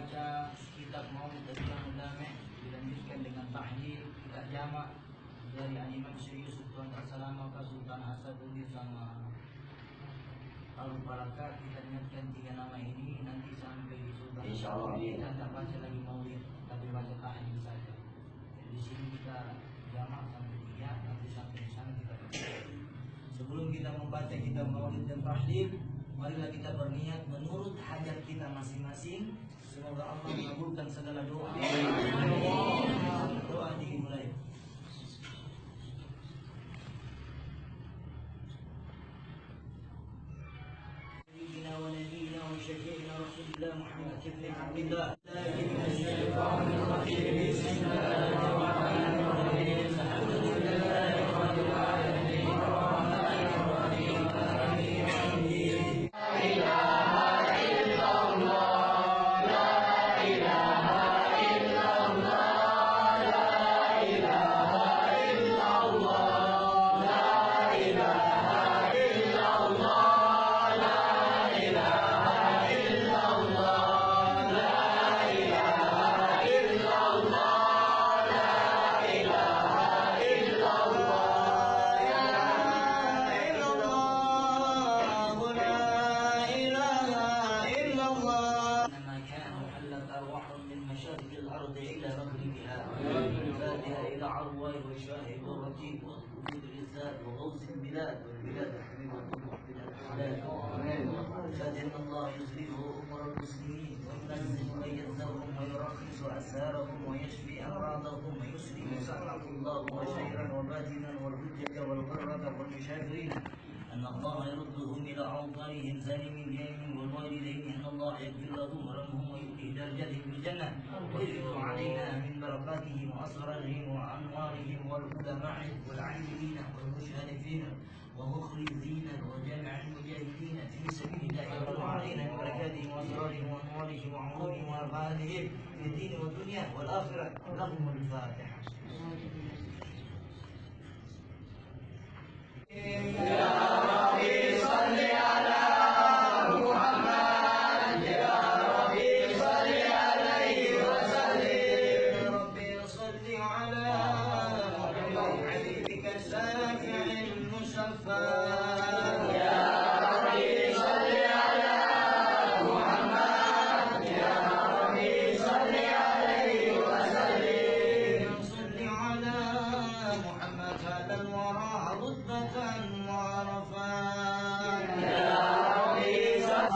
membaca kitab Maulid Damai, dilanjutkan dengan tahlil kitab jamak dari Imam Syekh Sultan Assalama Sultan Asaduddin sama Al-Barakat. Kita ingatkan 3 nama ini nanti sampai di Sultan Insyaallah kita tidak baca lagi Maulid, tapi baca tahlil saja. Di sini kita jamak sampai 3, nanti sampai di sana kita baca. Sebelum kita membaca kitab Maulid dan tahlil, marilah kita berniat menurut hajat kita masing-masing. Semoga Allah mengabulkan segala doa. Doa dimulai. Sayyidina wa nabiyina wa syafi'ina Rasulullah Muhammad ibn Abdullah. Bismillahirrahmanirrahim. Alhamdulillahi rabbil alamin. Arrahmanirrahim. فإن الله يصلح أمور المسلمين وينزل ويذرهم ويرخص أسارهم ويشفي أمراضهم ويسلم سمعه الله وشيرا وباطنا والحجة والغرة والمشاكرين أن الله يردهم إلى أوطانهم سالم اليمين والوالدين أن الله يغفر لهم ورحمهم ويؤتي درجتهم في الجنة ويفيض علينا من بركاتهم وأسرارهم وأنوارهم والعلماء والعاملين والمشارفين ومخلصين وجميع المجاهدين في سبيل الله يرد علينا من بركاتهم وأسرارهم وأنوارهم وعمرهم وأرباحهم في الدين والدنيا والآخرة. لهم الفاتحة. يا ربي صل على محمد، يا ربي صل عليه وسلم، يا ربي صل على محمد حبيبك الشافع المشفع. يا ربي صل على محمد، يا ربي صل عليه وسلم، صل على محمد هذا الورى رتبة وعرفات. يا ربي صل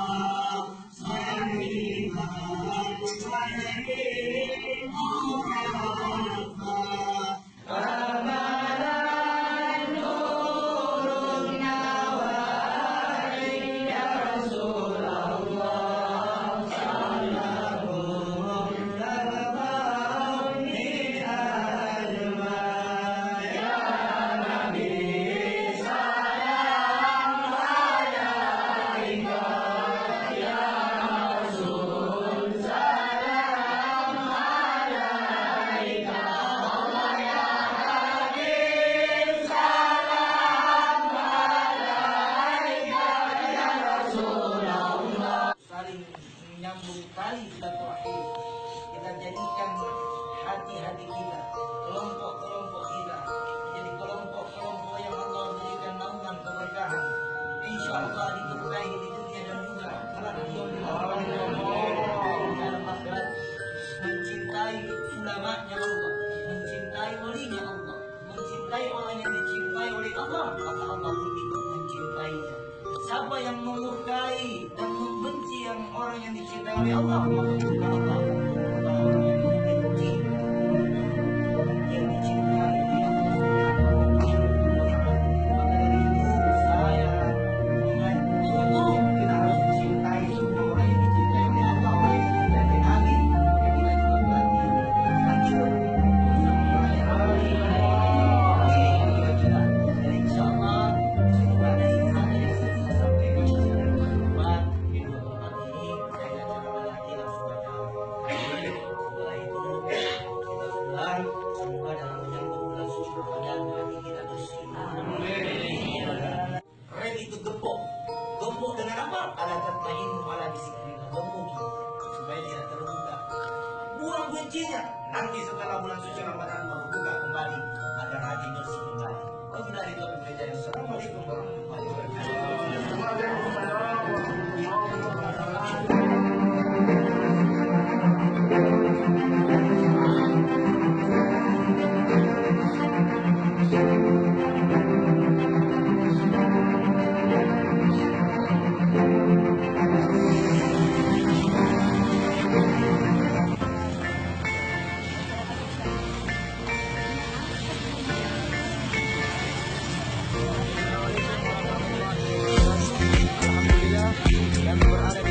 mencintai ulamanya Allah, mencintai walinya Allah, mencintai orang yang dicintai oleh Allah, maka Allah pun ikut mencintainya. Siapa yang memurkai dan membenci yang orang yang dicintai oleh Allah, maka juga Allah membenci yang dicintai oleh Allah. Maka dari itu saya mengatakan kita harus mencintai semua orang yang dicintai oleh Allah, orang yang dicintai oleh Nabi. Insya Allah sucinya. Nanti setelah bulan suci Ramadan baru buka kembali agar haji bersih kembali. Wabillahi taufiq wal hidayah. Assalamualaikum warahmatullahi Alhamdulillah yang berada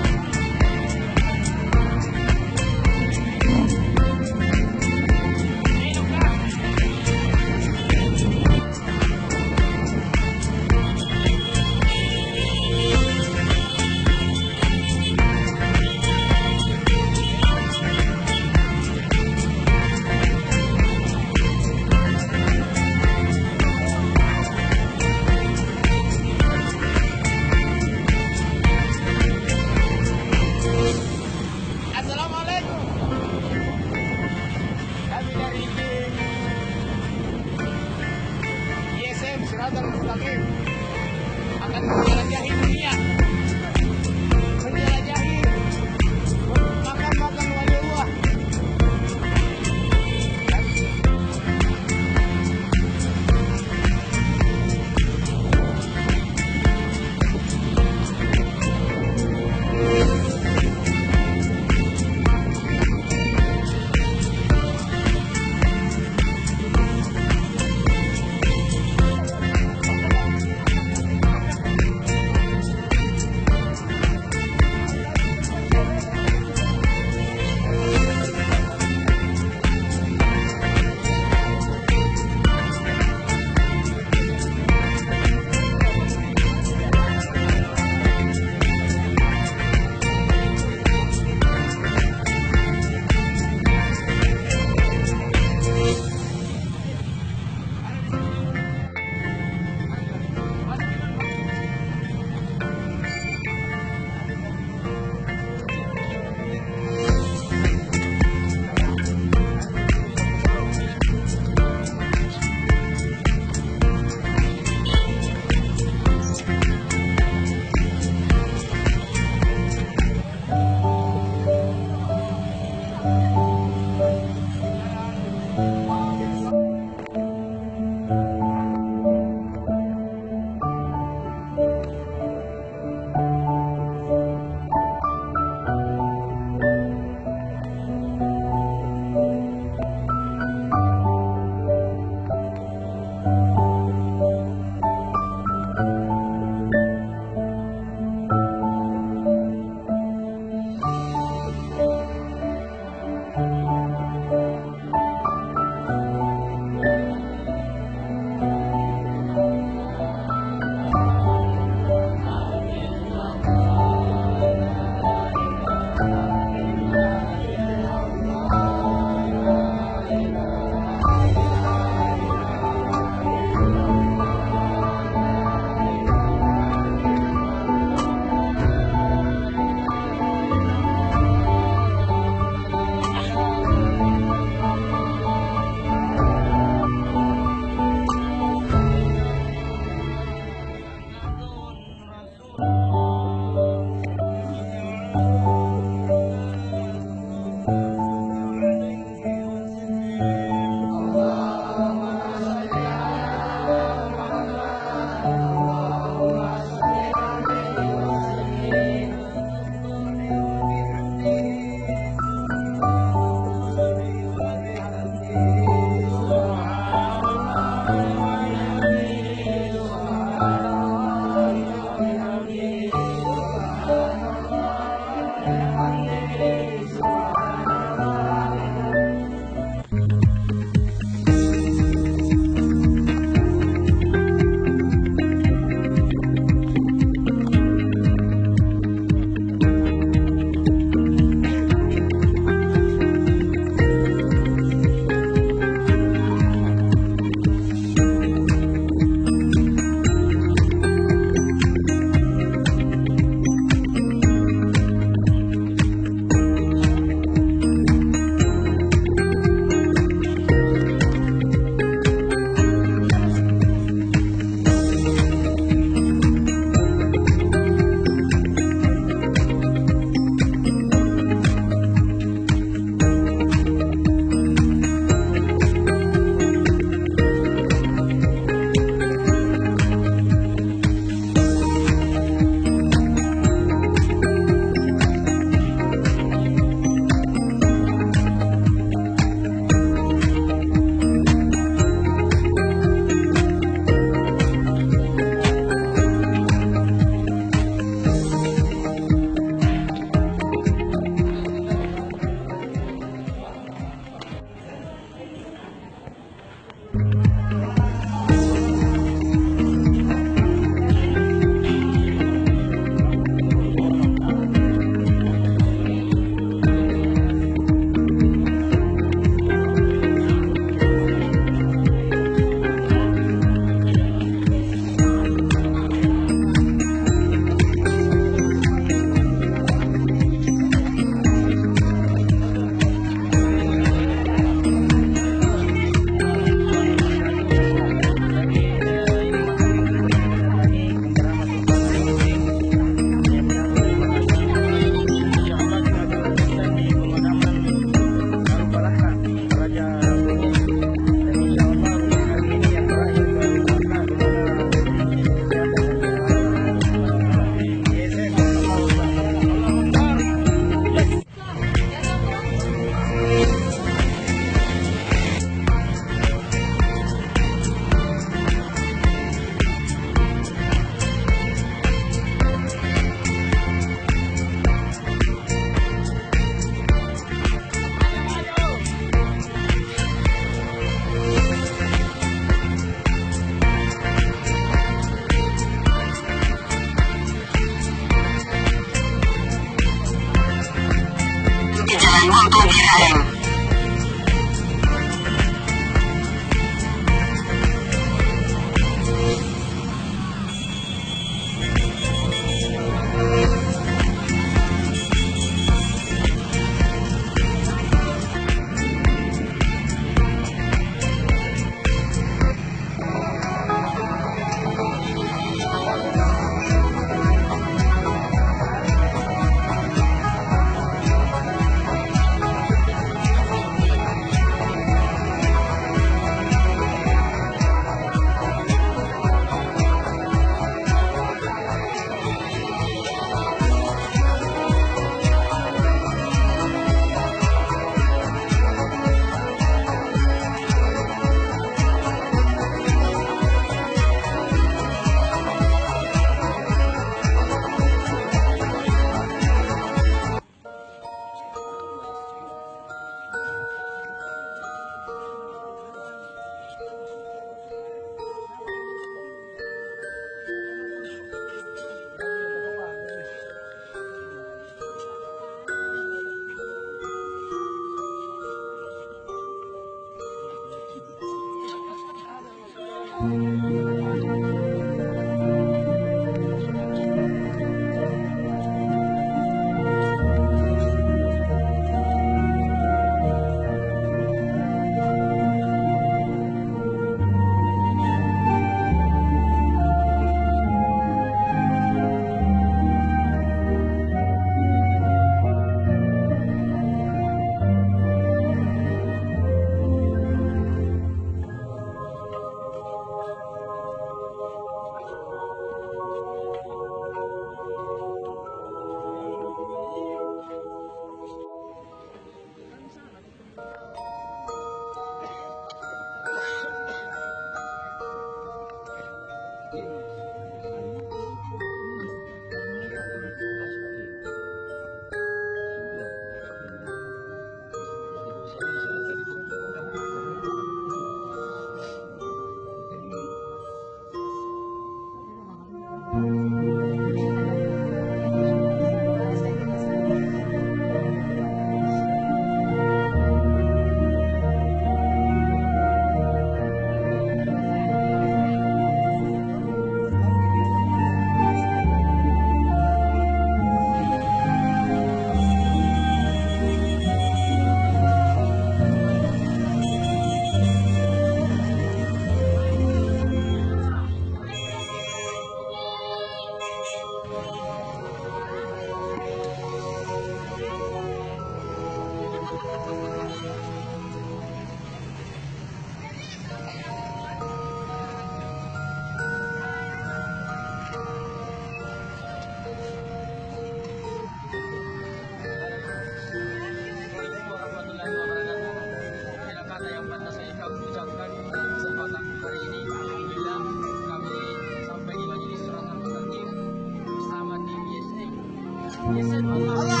Allah